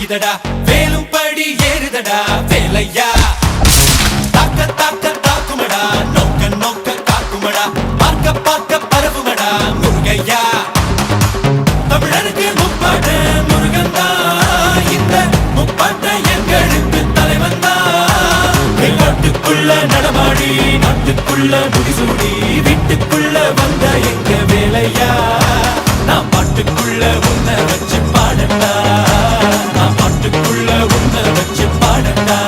இடிக்குதடா வேலும் படி ஏறுதடா வேலையா தாக்க தாக்க தாக்குமடா நோக்க நோக்க காக்குமடா பார்க்க பார்க்க பரவுமடா முருகையா தமிழனுக்கு முப்பாட்ட முருகந்தா இந்த முப்பாட்ட எங்களுக்கு தலைவந்தா நாட்டுக்குள்ள நடமாடி நாட்டுக்குள்ள முடிசூடி வீட்டுக்குள்ள வந்த எங்க வேலையா நான் பாட்டுக்குள்ள உன்னை வச்சு பாடட்டா நான் பாட்டுக்குள்ள உன்னை வச்சு பாடட்டா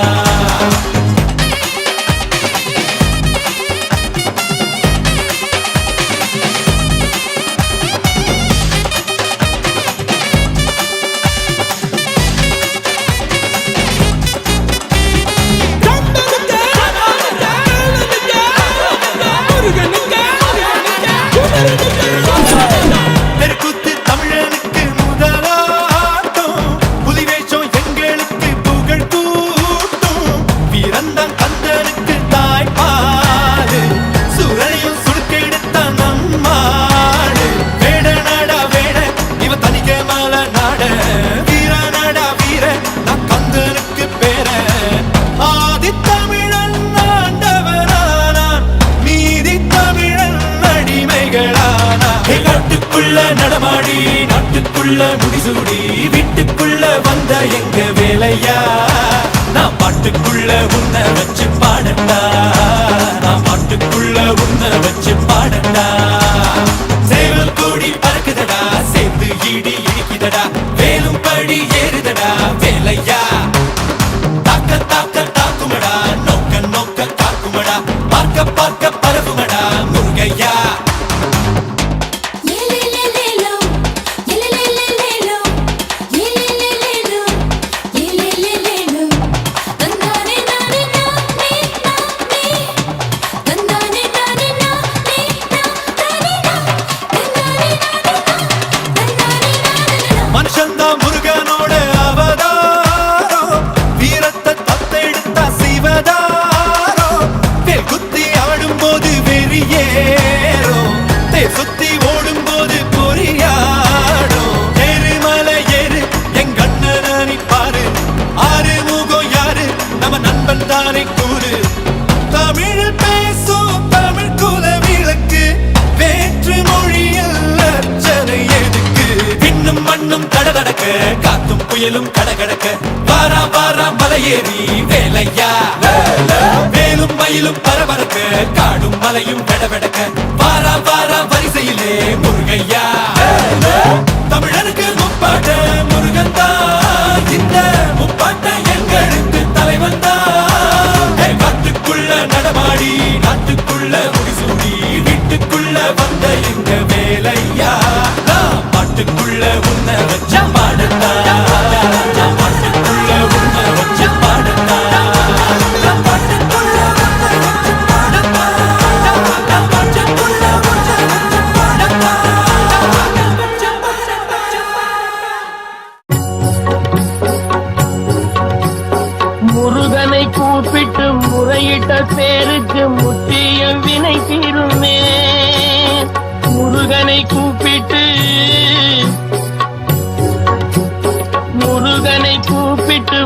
நடமாடி நாட்டுக்குள்ள முடிசூடி வீட்டுக்குள்ள வந்த எங்க வேலையா நான் பாட்டுக்குள்ள உன்னை வச்சு பாடட்டா நான் பாட்டுக்குள்ள உன்னை வச்சு பாடட்டா சேவல் கூடி பறக்குதடா சேர்ந்து இடி இடிக்குதடா வேலும் படி ஏறுதடா வேலையா தாக்க தாக்க தாக்குமடா நோக்க நோக்க காக்குமடா பார்க்க பார்க்க பரவுமடா முருகையா முருகனோட அவதாரோ வீரத்தை தத்தெடுத்தா சிவதாரோ வேல் குத்தி ஆடும் போது வெறியேறோ தேர் சுத்தி ஓடும் போது பொறியாடோ எருமலை ஏறு எங்க அண்ணனை பாரு ஆறு முகம் யாரு நம்ம நண்பன் தானே கூறு தமிழில் பேசும் தமிழ் குல விளக்கு வேற்று மொழியில் அர்ச்சனை எதுக்கு பின்னும் மண்ணும் கடகடக்க காத்தும் புயலும் கடகடக்க வாரா வாரா மலையேறி வேலையா வேலும் மயிலும் பரபரக்க காடும் மலையும் வெடவெடக்க வாரா வாரா வரிசையிலே முருகையா தமிழனுக்கு முப்பாட்ட முருகந்தா இந்த முப்பாட்ட எங்களுக்கு தலைவந்தா காட்டுக்குள்ள நடமாடி நாட்டுக்குள்ள முடிசூடி வீட்டுக்குள்ள வந்த எங்க வேலையா பாட்டுக்குள்ள உன்னை வச்ச பாடட்டா பாட்டுக்குள்ள உன்னை வச்ச பாடட்டா பாட்டுக்குள்ள உன்னை வச்ச பாடட்டா பாட்டுக்குள்ள உன்னை வச்ச பாடட்டா முருகனை கூப்பிட்டு முறையிட்ட பேருக்கு முற்றிய வினை தீருமே முருகனை கூப்பிட்டு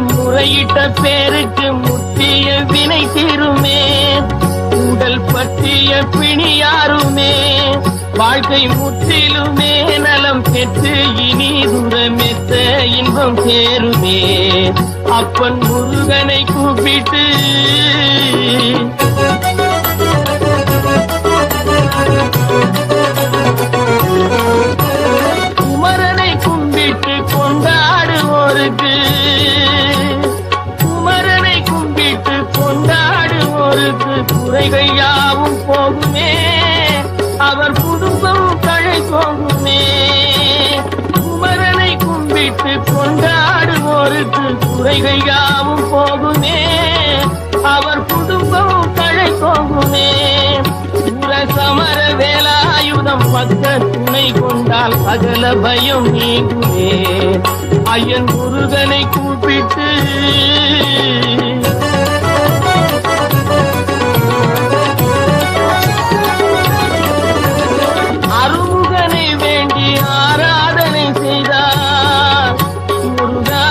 முறையிட்ட பேருக்கு முற்றிய வினை தீருமே உடல் பற்றிய பிணியாருமே வாழ்க்கை முற்றிலுமே நலம் பெற்று இனி துரமெத்த இன்பம் சேருமே அப்பன் முருகனை கூப்பிட்டு குமரனை கும்பிட்டு கொண்டாடுவோருக்கு குமரனை கும்பிட்டு கொண்டாடுவோருக்கு குறைகள் யாவும் போகுமே அவர் குடும்பம் தழை போகுமே குமரனை கும்பிட்டு கொண்டாடுவோருக்கு குறைகள் யாவும் போகுமே அவர் குடும்பம் தழை போகுமே சமர வேலாயுதம் பக்க துணை கொண்டால் சகல பயம் நீங்குமே ஐயன் முருகனை கூப்பிட்டு அருமுகனை வேண்டி ஆராதனை செய்தார் முருகா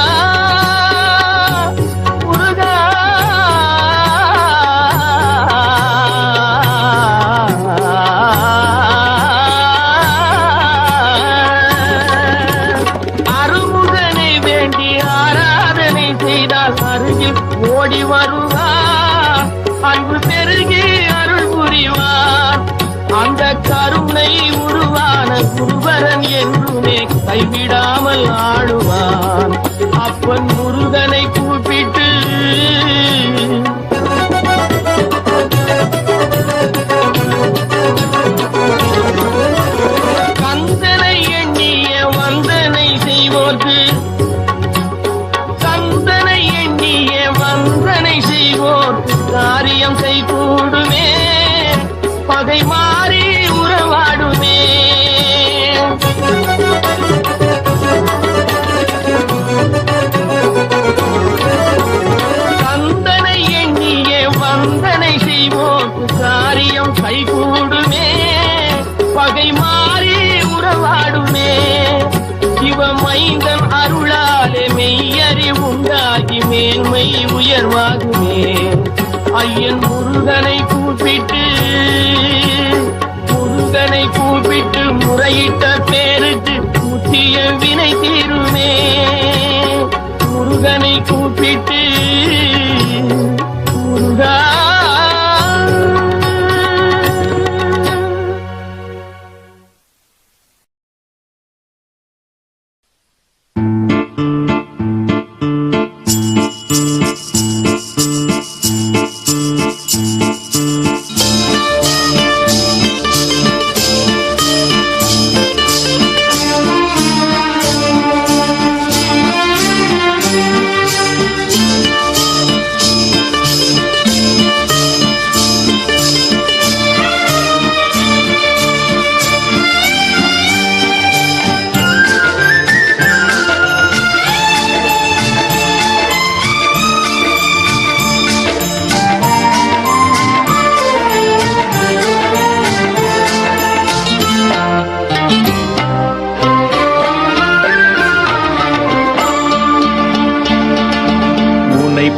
அன்பு பெருகி அருள் புரிவான். அந்த கருணை உருவான குருபரன் என்றுமே கைவிடாமல் ஆடுவான். அப்பன் முருகனை கூப்பிட்டு கந்தனை எண்ணிய வந்தனை செய்வோர்க்கு, கந்தனை எண்ணிய வந்தனை செய்வோர்க்கு காரியம் கைகூடுமே, பகை மாறி உறவாடுமே. கந்தனை எண்ணிய வந்தனை செய்வோர்க்கு காரியம் கைகூடுமே, பகை மாறி உறவாடுமே. சிவமைந்தன் அருளாலே மெய்யறி உண்டாகி மேன்மை உயர்வாகுமே. ஐயன் முருகனை கூப்பிட்டு, முருகனை கூப்பிட்டு முறையிட்ட பேருக்கு முத்திய வினை தீருமே. முருகனை கூப்பிட்டு முருகா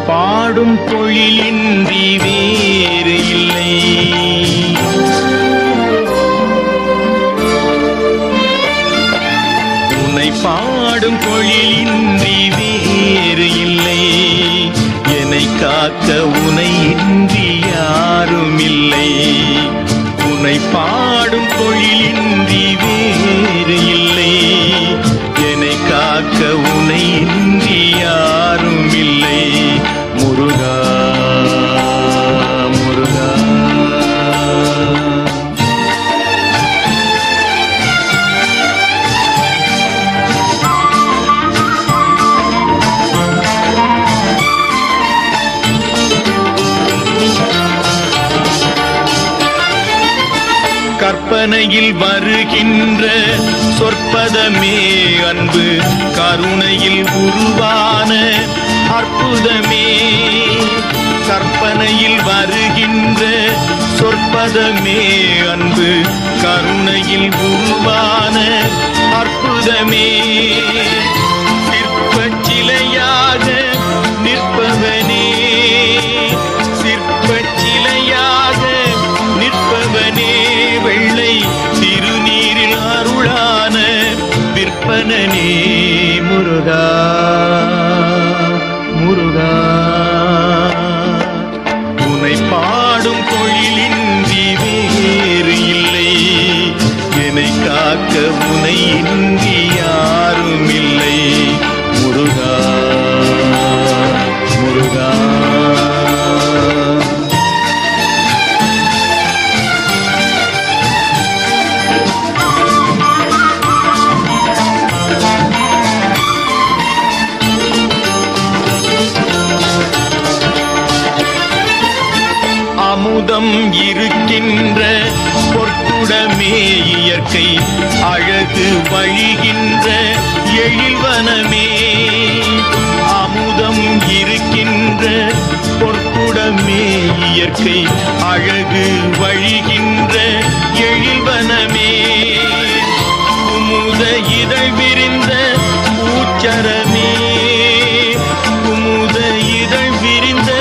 பாடும் பொழிலின்றி வேறு இல்லை. உன்னை பாடும் பொழிலின்றி வேறு இல்லை. என்னை காக்க உனை இன்றி யாரும் இல்லை. உன்னை பாடும் பொழிலின்றி வேறு இல்லை. என்னை காக்க உனை இன்றி யாரும் இல்லை. முருகா முருகா கற்பனையில் வருகின்ற சொற்பதமே அன்பு, கருணையில் உருவான அற்புதமே. கற்பனையில் வருகின்ற சொற்பதமே அன்பு, கருணையில் உருவான அற்புதமே. சிற்பச் சிலையாக நிற்பவனே, சிற்பச் சிலையாக நிற்பவனே. வெள்ளை திருநீரில் அருளான விற்பனனே. முருகா முருகா உன்னை பாடும் பொழிலின்றி வேறு இல்லை. என்னை காக்க உனை இன்றி யாரும் இல்லை. முருகா முருகா அமுதம் இருக்கின்ற பொற்குடமே இயற்கை, அழகு வழிகின்ற எழில்வனமே. அமுதம் இருக்கின்ற பொற்குடமே இயற்கை, அழகு வழிகின்ற எழில்வனமே. குமுத இதழ் விரிந்த பூச்சரமே, குமுத இதழ் விரிந்த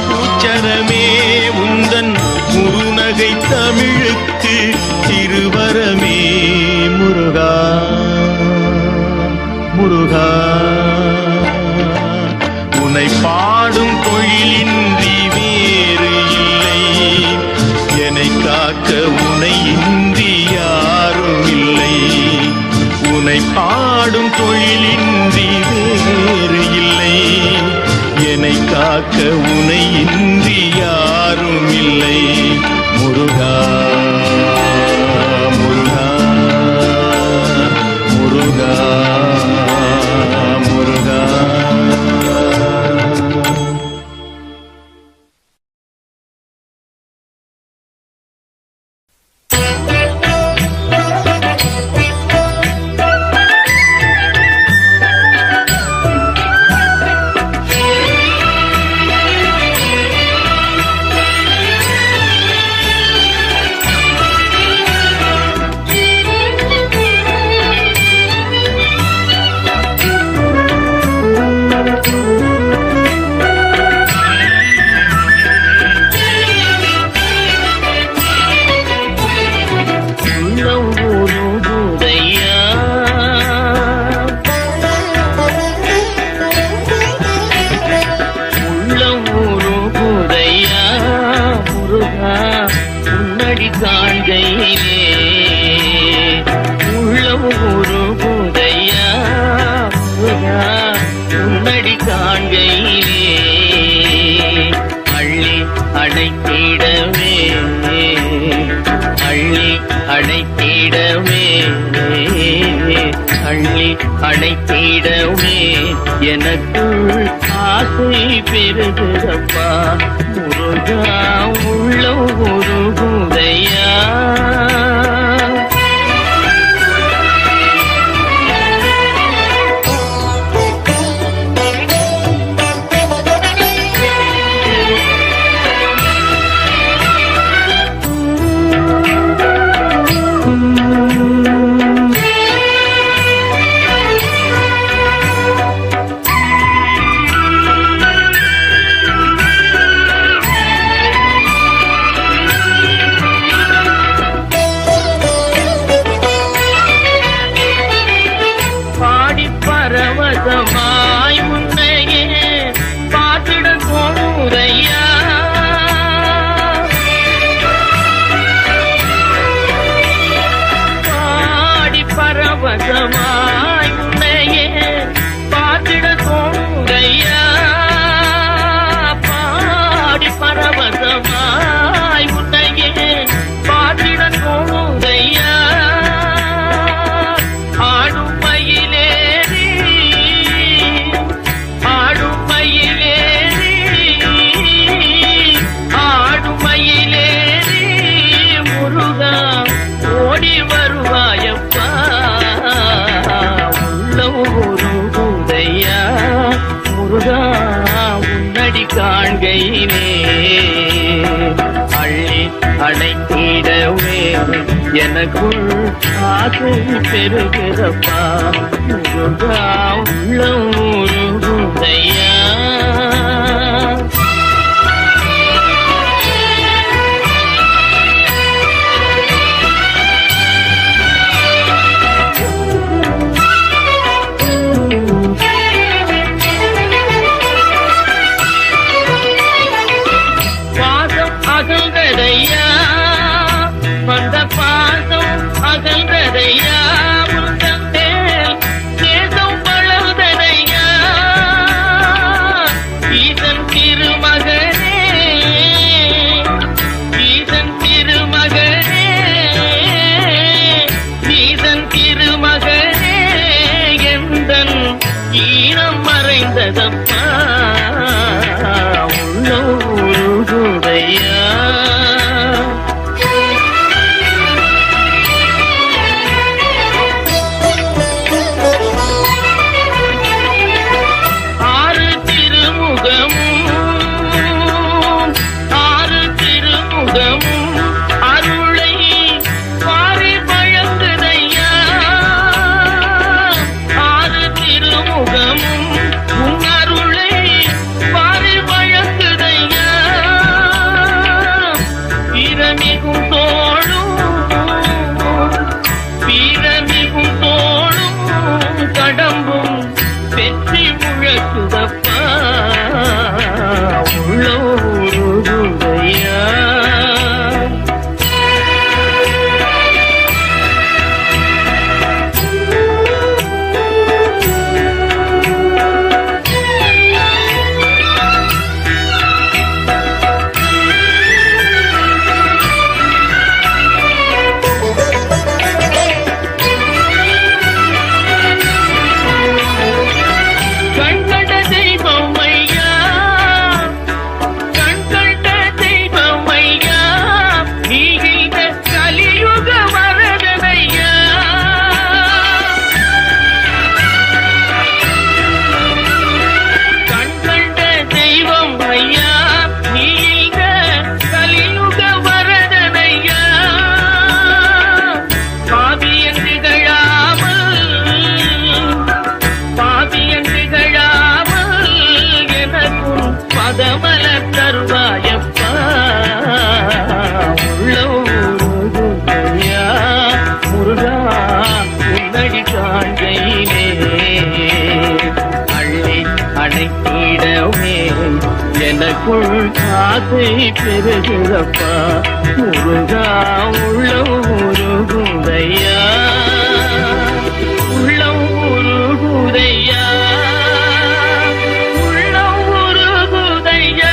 பூச்சரமே. உந்தன் முருநகை தமிழுக்கு திருவரமே. முருகா முருகா உன்னை பாடும் பொழிலின்றி வேறு இல்லை. உனை இன்றி யாரும் இல்லை முருகா முருகா முருகா முருகா. அழைத்திடவே எனக்குள் ஆசை பெருகுதப்பா முருகா உள்ள ஒரு குதையா. பரவசமாய் முன்னையே பார்த்திட போதையா பாடி பரவசமாய் முன்னையே பார்த்திட போதையா பாடி பரவசமாய் முன்னையே பார்த்திட போதையா ஆடும் மயிலே ஓடி வருவாயப்பா உள்ள ஒரு குதையா முருகா உன்னடி காண்கையிலே அள்ளி அழைத்திடவே எனக்குள் ஆசை பெருகிறப்பா முருகா உள்ள ஒரு குதையா. அகல்றதையா வந்த பாசம் அகல்றதையா முந்தன் மேல் தேசம் வளர்ந்ததையா ஈசன் திருமகனே ஈசன் திருமகனே ஈசன் திருமகனே எந்தன் ஈனம் மறைந்ததப்பா உள்ளூருதையா. ஆறு திருமுகமும் அருளை பாரி வழங்குதையா ஆறு திருமுகமும் உன் அருளை பாரி வழங்குதையா உள்ளுக்குள் ஆசை பெருகுதப்பா முருகா உள்ளம் உருகுதையா உள்ளம் உருகுதையா உள்ளம் உருகுதையா.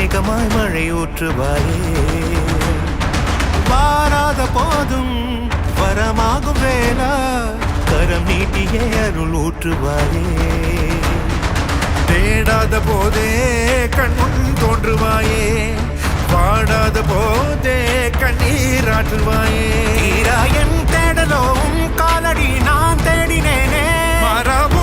மேகமாய் மழை ஊற்றுவாயே வாராத போதும் வரமாகும் வேளா கரம் நீட்டியே அருள் ஊற்றுவாயே தேடாத போதே கண்முன் தோன்றுவாயே வாடாத போதே கண்ணீராற்றுவாயே என் தேடலோவும் காலடி நான் தேடினேனே மரபு